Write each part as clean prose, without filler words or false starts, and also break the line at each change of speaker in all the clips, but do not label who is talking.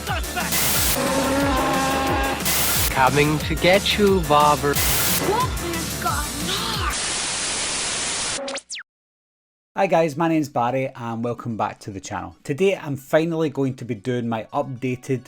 suspect!
Coming to get you, Bobber.
Wolfman's got Nards!
Hi guys, my name's Barry and welcome back to the channel. Today I'm finally going to be doing my updated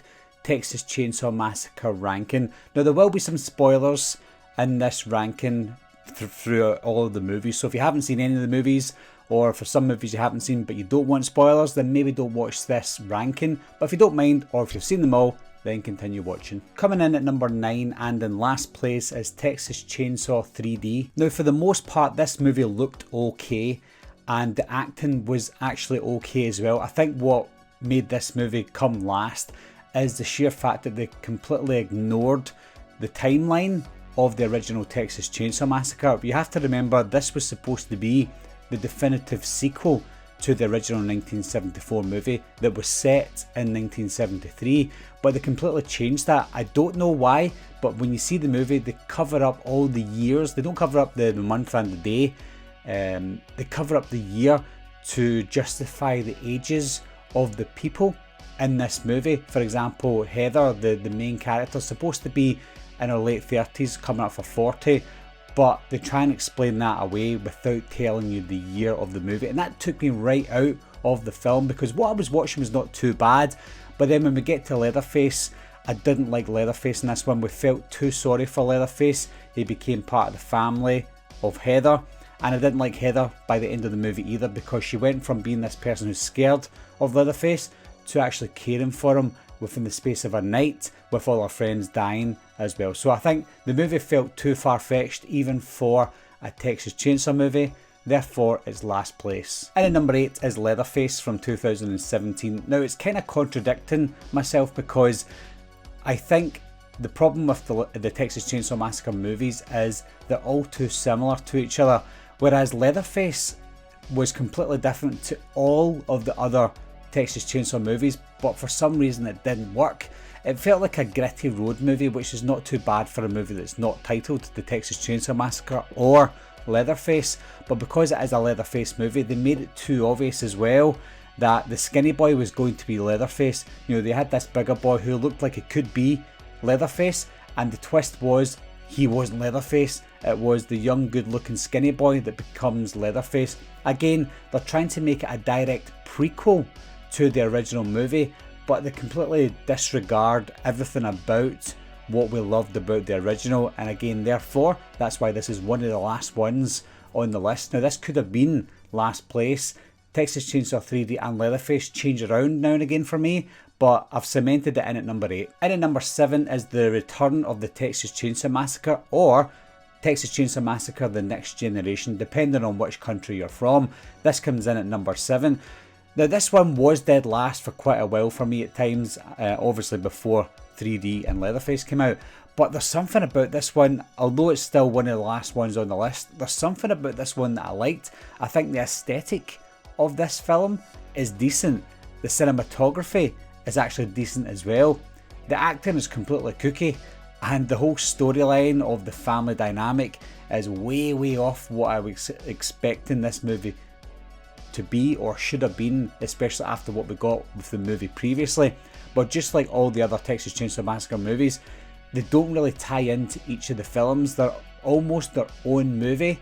Texas Chainsaw Massacre ranking. Now there will be some spoilers in this ranking throughout all of the movies, so if you haven't seen any of the movies, or for some movies you haven't seen but you don't want spoilers, then maybe don't watch this ranking. But if you don't mind, or if you've seen them all, then continue watching. Coming in at number 9 and in last place is Texas Chainsaw 3D. Now for the most part this movie looked okay and the acting was actually okay as well. I think what made this movie come last is the sheer fact that they completely ignored the timeline of the original Texas Chainsaw Massacre. You have to remember this was supposed to be the definitive sequel to the original 1974 movie that was set in 1973, but they completely changed that. I don't know why, but when you see the movie they cover up all the years. They don't cover up the month and the day, they cover up the year to justify the ages of the people in this movie. For example, Heather, the main character, is supposed to be in her late 30s coming up for 40, but they try and explain that away without telling you the year of the movie, and that took me right out of the film because what I was watching was not too bad, but then when we get to Leatherface, I didn't like Leatherface in this one. We felt too sorry for Leatherface. He became part of the family of Heather, and I didn't like Heather by the end of the movie either because she went from being this person who's scared of Leatherface to actually caring for him within the space of a night, with all her friends dying as well. So I think the movie felt too far-fetched even for a Texas Chainsaw movie, therefore it's last place. And at number 8 is Leatherface from 2017. Now it's kind of contradicting myself because I think the problem with the Texas Chainsaw Massacre movies is they're all too similar to each other, whereas Leatherface was completely different to all of the other Texas Chainsaw movies, but for some reason it didn't work. It felt like a gritty road movie, which is not too bad for a movie that's not titled The Texas Chainsaw Massacre or Leatherface, but because it is a Leatherface movie, they made it too obvious as well that the skinny boy was going to be Leatherface. You know, they had this bigger boy who looked like it could be Leatherface, and the twist was he wasn't Leatherface. It was the young good looking skinny boy that becomes Leatherface. Again, they're trying to make it a direct prequel to the original movie, but they completely disregard everything about what we loved about the original, and again therefore that's why this is one of the last ones on the list. Now this could have been last place. Texas Chainsaw 3D and Leatherface change around now and again for me, but I've cemented it in at number 8. And at number 7 is the return of the Texas Chainsaw Massacre, or Texas Chainsaw Massacre The Next Generation, depending on which country you're from. This comes in at number 7. Now this one was dead last for quite a while for me at times, obviously before 3D and Leatherface came out, but there's something about this one, although it's still one of the last ones on the list, there's something about this one that I liked. I think the aesthetic of this film is decent, the cinematography is actually decent as well, the acting is completely kooky, and the whole storyline of the family dynamic is way off what I was expecting this movie to be or should have been, especially after what we got with the movie previously. But just like all the other Texas Chainsaw Massacre movies, they don't really tie into each of the films. They're almost their own movie,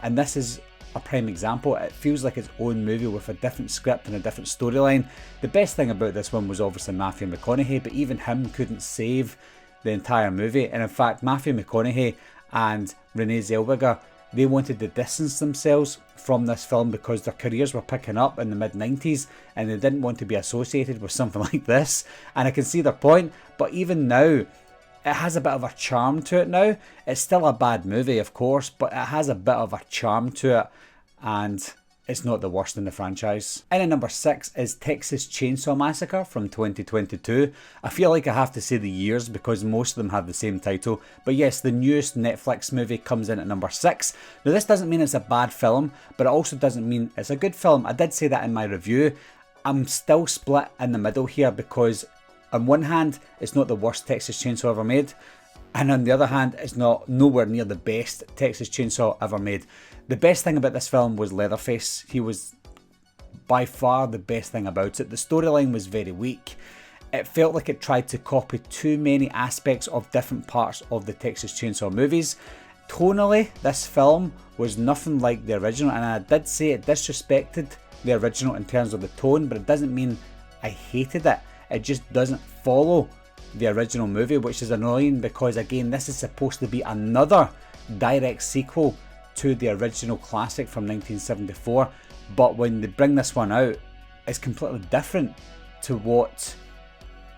and this is a prime example. It feels like its own movie with a different script and a different storyline. The best thing about this one was obviously Matthew McConaughey, but even him couldn't save the entire movie. And in fact, Matthew McConaughey and Renee Zellweger, they wanted to distance themselves from this film because their careers were picking up in the mid-90s and they didn't want to be associated with something like this. And I can see their point, but even now, it has a bit of a charm to it now. It's still a bad movie, of course, but it has a bit of a charm to it, and it's not the worst in the franchise. And at number 6 is Texas Chainsaw Massacre from 2022. I feel like I have to say the years because most of them have the same title. But yes, the newest Netflix movie comes in at number 6. Now this doesn't mean it's a bad film, but it also doesn't mean it's a good film. I did say that in my review. I'm still split in the middle here because on one hand, it's not the worst Texas Chainsaw ever made. And on the other hand, it's nowhere near the best Texas Chainsaw ever made. The best thing about this film was Leatherface. He was by far the best thing about it. The storyline was very weak. It felt like it tried to copy too many aspects of different parts of the Texas Chainsaw movies. Tonally, this film was nothing like the original, and I did say it disrespected the original in terms of the tone, but it doesn't mean I hated it. It just doesn't follow the original movie, which is annoying because again, this is supposed to be another direct sequel to the original classic from 1974, but when they bring this one out, it's completely different to what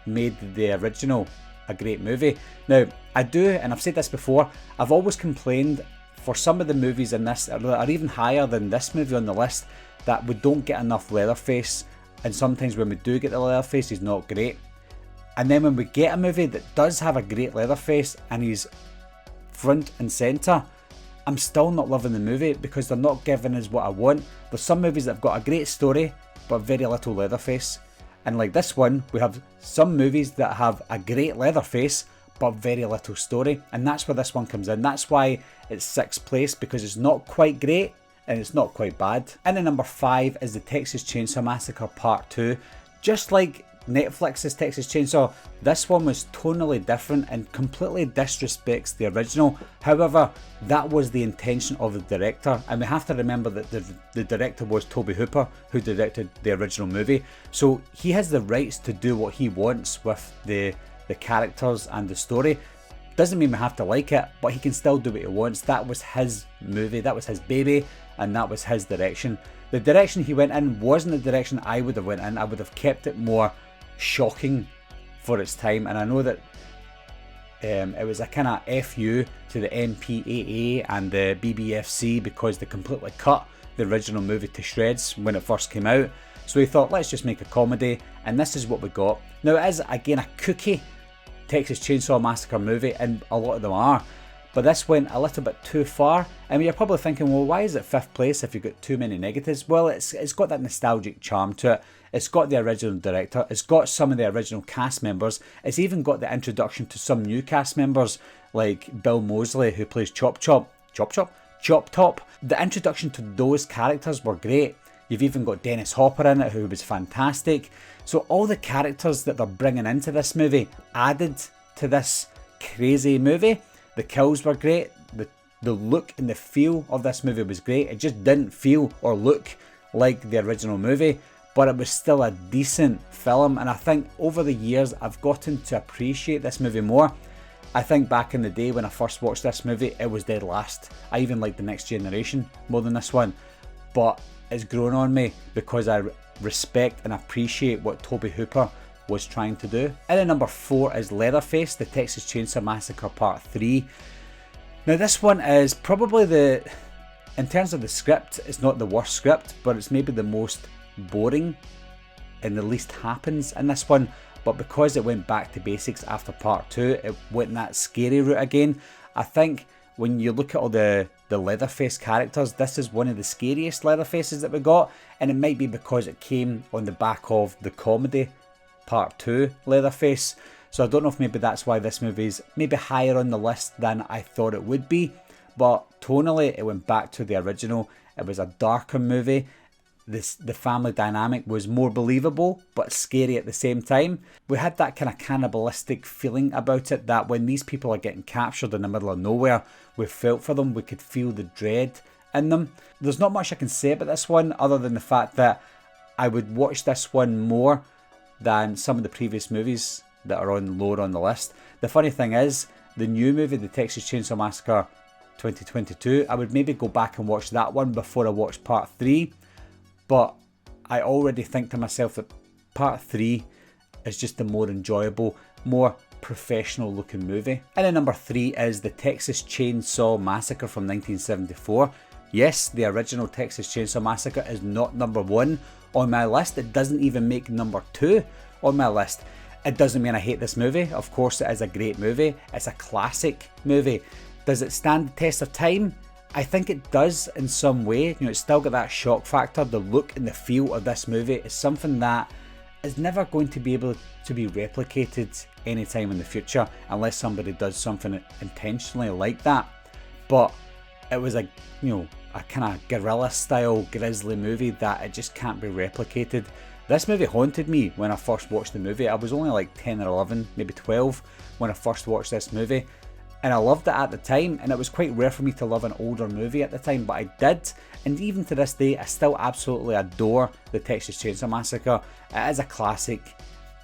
made the original a great movie. Now, I do, and I've said this before, I've always complained for some of the movies in this, or even higher than this movie on the list, that we don't get enough Leatherface, and sometimes when we do get the Leatherface, he's not great. And then when we get a movie that does have a great Leatherface and he's front and centre, I'm still not loving the movie because they're not giving us what I want. There's some movies that have got a great story but very little Leatherface. And like this one, we have some movies that have a great Leatherface but very little story, and that's where this one comes in. That's why it's 6th place, because it's not quite great and it's not quite bad. And then number 5 is the Texas Chainsaw Massacre Part 2. Just like Netflix's Texas Chainsaw, this one was tonally different and completely disrespects the original. However, that was the intention of the director, and we have to remember that the director was Tobe Hooper, who directed the original movie, so he has the rights to do what he wants with the characters and the story. Doesn't mean we have to like it, but he can still do what he wants. That was his movie, that was his baby, and that was his direction. The direction he went in wasn't the direction I would have went in. I would have kept it more shocking for its time, and I know that it was a kind of FU to the MPAA and the BBFC because they completely cut the original movie to shreds when it first came out. So he thought, let's just make a comedy, and this is what we got. Now, it is again a kooky Texas Chainsaw Massacre movie, and a lot of them are, but this went a little bit too far. And you're probably thinking, well, why is it 5th place if you've got too many negatives? Well, it's got that nostalgic charm to it. It's got the original director, it's got some of the original cast members, it's even got the introduction to some new cast members like Bill Moseley, who plays Chop Top. The introduction to those characters were great. You've even got Dennis Hopper in it, who was fantastic. So all the characters that they're bringing into this movie added to this crazy movie. The kills were great, the look and the feel of this movie was great. It just didn't feel or look like the original movie, but it was still a decent film, and I think over the years I've gotten to appreciate this movie more. I think back in the day when I first watched this movie, it was dead last. I even liked The Next Generation more than this one, but it's grown on me because I respect and appreciate what Tobe Hooper was trying to do. And then number 4 is Leatherface, the Texas Chainsaw Massacre Part 3. Now this one is probably in terms of the script, it's not the worst script, but it's maybe the most boring and the least happens in this one. But because it went back to basics after Part 2, it went that scary route again. I think when you look at all the Leatherface characters, this is one of the scariest Leatherfaces that we got, and it might be because it came on the back of the comedy Part 2 Leatherface. So I don't know if maybe that's why this movie's maybe higher on the list than I thought it would be, but tonally it went back to the original. It was a darker movie. The family dynamic was more believable but scary at the same time. We had that kind of cannibalistic feeling about it, that when these people are getting captured in the middle of nowhere, we felt for them, we could feel the dread in them. There's not much I can say about this one other than the fact that I would watch this one more than some of the previous movies that are lower on the list. The funny thing is, the new movie, the Texas Chainsaw Massacre 2022, I would maybe go back and watch that one before I watch Part 3. But I already think to myself that Part 3 is just the more enjoyable, more professional looking movie. And then number 3 is the Texas Chainsaw Massacre from 1974. Yes, the original Texas Chainsaw Massacre is not number 1 on my list. It doesn't even make number 2 on my list. It doesn't mean I hate this movie. Of course it is a great movie. It's a classic movie. Does it stand the test of time? I think it does in some way. You know, it's still got that shock factor. The look and the feel of this movie is something that is never going to be able to be replicated anytime in the future unless somebody does something intentionally like that. But it was a kind of guerrilla style grisly movie that it just can't be replicated. This movie haunted me when I first watched the movie. I was only like 10 or 11, maybe 12 when I first watched this movie. And I loved it at the time, and it was quite rare for me to love an older movie at the time, but I did. And even to this day, I still absolutely adore the Texas Chainsaw Massacre. It is a classic.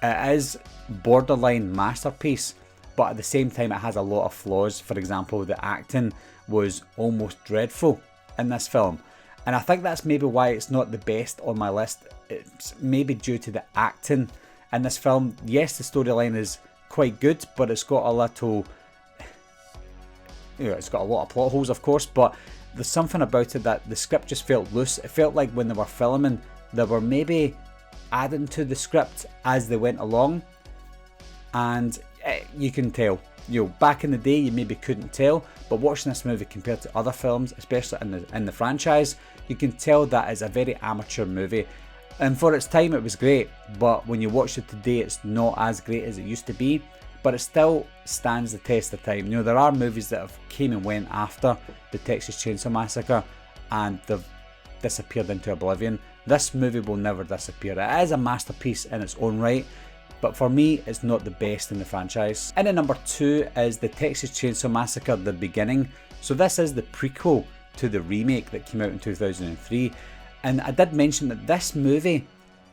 It is borderline masterpiece, but at the same time it has a lot of flaws. For example, the acting was almost dreadful in this film. And I think that's maybe why it's not the best on my list. It's maybe due to the acting in this film. Yes, the storyline is quite good, but it's got a little... it's got a lot of plot holes, of course, but there's something about it that the script just felt loose. It felt like when they were filming, they were maybe adding to the script as they went along, and you can tell. Back in the day, you maybe couldn't tell, but watching this movie compared to other films, especially in the franchise, you can tell that it's a very amateur movie. And for its time, it was great, but when you watch it today, it's not as great as it used to be. But it still stands the test of time. There are movies that have came and went after the Texas Chainsaw Massacre, and they've disappeared into oblivion. This movie will never disappear. It is a masterpiece in its own right, but for me, it's not the best in the franchise. And at number 2 is the Texas Chainsaw Massacre: The Beginning. So this is the prequel to the remake that came out in 2003. And I did mention that this movie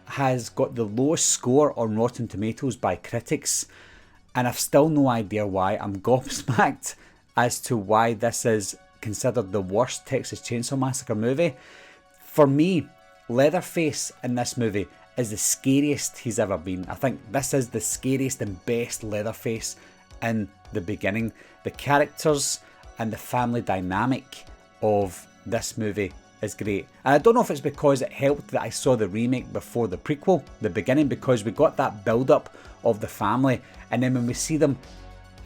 has got the lowest score on Rotten Tomatoes by critics. And I've still no idea why. I'm gobsmacked as to why this is considered the worst Texas Chainsaw Massacre movie. For me, Leatherface in this movie is the scariest he's ever been. I think this is the scariest and best Leatherface in The Beginning. The characters and the family dynamic of this movie is great. And I don't know if it's because it helped that I saw the remake before the prequel, The Beginning, because we got that build up of the family, and then when we see them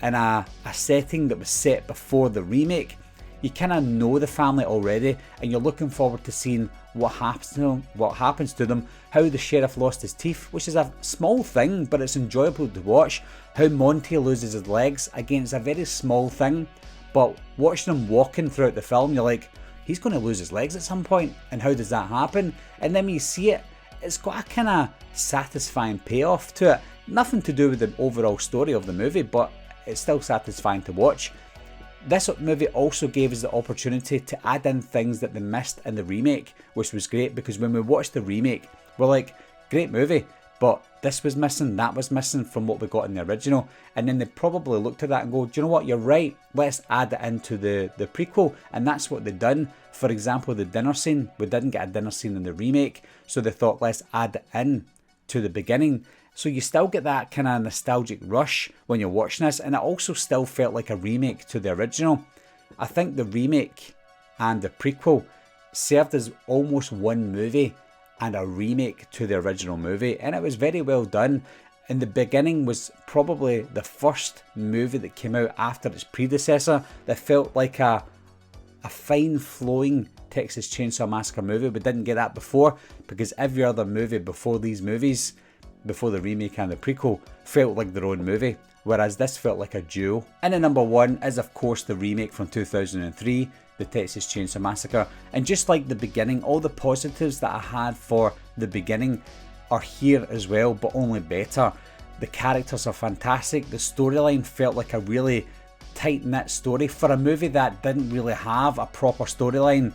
in a setting that was set before the remake, you kind of know the family already, and you're looking forward to seeing what happens to them, how the sheriff lost his teeth, which is a small thing, but it's enjoyable to watch, how Monty loses his legs. Again, it's a very small thing, but watching him walking throughout the film, you're like, he's going to lose his legs at some point, and how does that happen? And then when you see it, it's got a kind of satisfying payoff to it. Nothing to do with the overall story of the movie, but it's still satisfying to watch. This movie also gave us the opportunity to add in things that they missed in the remake, which was great, because when we watched the remake, we're like, great movie, but this was missing, that was missing from what we got in the original. And then they probably looked at that and go, do you know what, you're right, let's add it into the prequel. And that's what they've done. For example, the dinner scene, we didn't get a dinner scene in the remake, so they thought, let's add it in to The Beginning. So you still get that kind of nostalgic rush when you're watching this, and it also still felt like a remake to the original. I think the remake and the prequel served as almost one movie and a remake to the original movie, and it was very well done. And The Beginning was probably the first movie that came out after its predecessor that felt like a fine flowing Texas Chainsaw Massacre movie. We didn't get that before, because every other movie before these movies, before the remake and the prequel, felt like their own movie, whereas this felt like a duo. And at number 1 is of course the remake from 2003, the Texas Chainsaw Massacre. And just like The Beginning, all the positives that I had for The Beginning are here as well, but only better. The characters are fantastic, the storyline felt like a really tight-knit story for a movie that didn't really have a proper storyline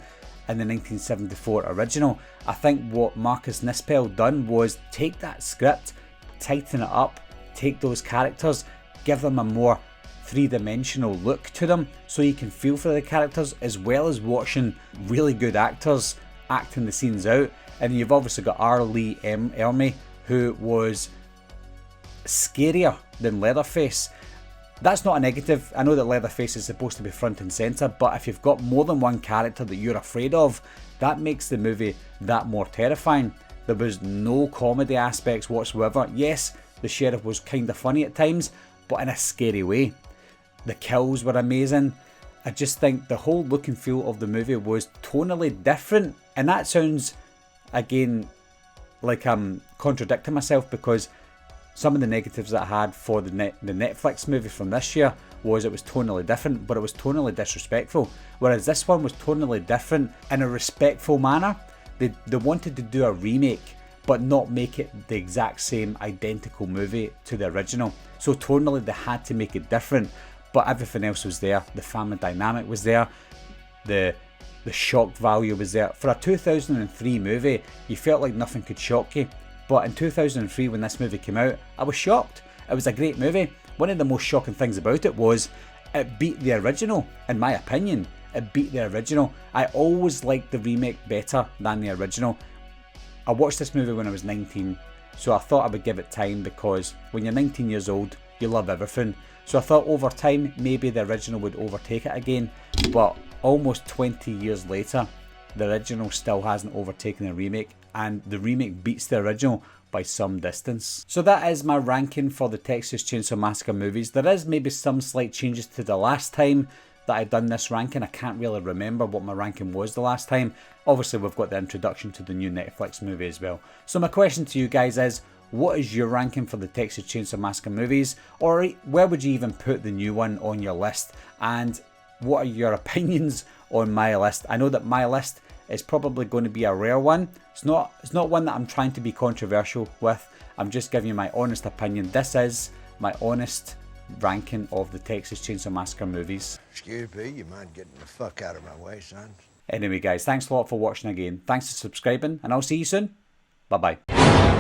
in the 1974 original. I think what Marcus Nispel done was take that script, tighten it up, take those characters, give them a more three-dimensional look to them so you can feel for the characters, as well as watching really good actors acting the scenes out. And you've obviously got R. Lee Ermey, who was scarier than Leatherface. That's not a negative. I know that Leatherface is supposed to be front and centre, but if you've got more than one character that you're afraid of, that makes the movie that more terrifying. There was no comedy aspects whatsoever. Yes, the sheriff was kind of funny at times, but in a scary way. The kills were amazing. I just think the whole look and feel of the movie was tonally different, and that sounds, again, like I'm contradicting myself, because some of the negatives that I had for the Netflix movie from this year was it was tonally different, but it was tonally disrespectful. Whereas this one was tonally different in a respectful manner. They wanted to do a remake, but not make it the exact same identical movie to the original. So tonally they had to make it different, but everything else was there. The family dynamic was there, the shock value was there. For a 2003 movie, you felt like nothing could shock you, but in 2003 when this movie came out, I was shocked. It was a great movie. One of the most shocking things about it was it beat the original, in my opinion. It beat the original. I always liked the remake better than the original. I watched this movie when I was 19, so I thought I would give it time, because when you're 19 years old, you love everything. So I thought over time, maybe the original would overtake it again, but almost 20 years later, the original still hasn't overtaken the remake, and the remake beats the original by some distance. So that is my ranking for the Texas Chainsaw Massacre movies. There is maybe some slight changes to the last time that I done this ranking. I can't really remember what my ranking was the last time. Obviously we've got the introduction to the new Netflix movie as well. So my question to you guys is, what is your ranking for the Texas Chainsaw Massacre movies? Or where would you even put the new one on your list? And what are your opinions on my list? I know that my list is probably going to be a rare one. It's not one that I'm trying to be controversial with. I'm just giving you my honest opinion. This is my honest ranking of the Texas Chainsaw Massacre movies.
Excuse me, you mind getting the fuck out of my way, son?
Anyway guys, thanks a lot for watching again. Thanks for subscribing, and I'll see you soon. Bye bye.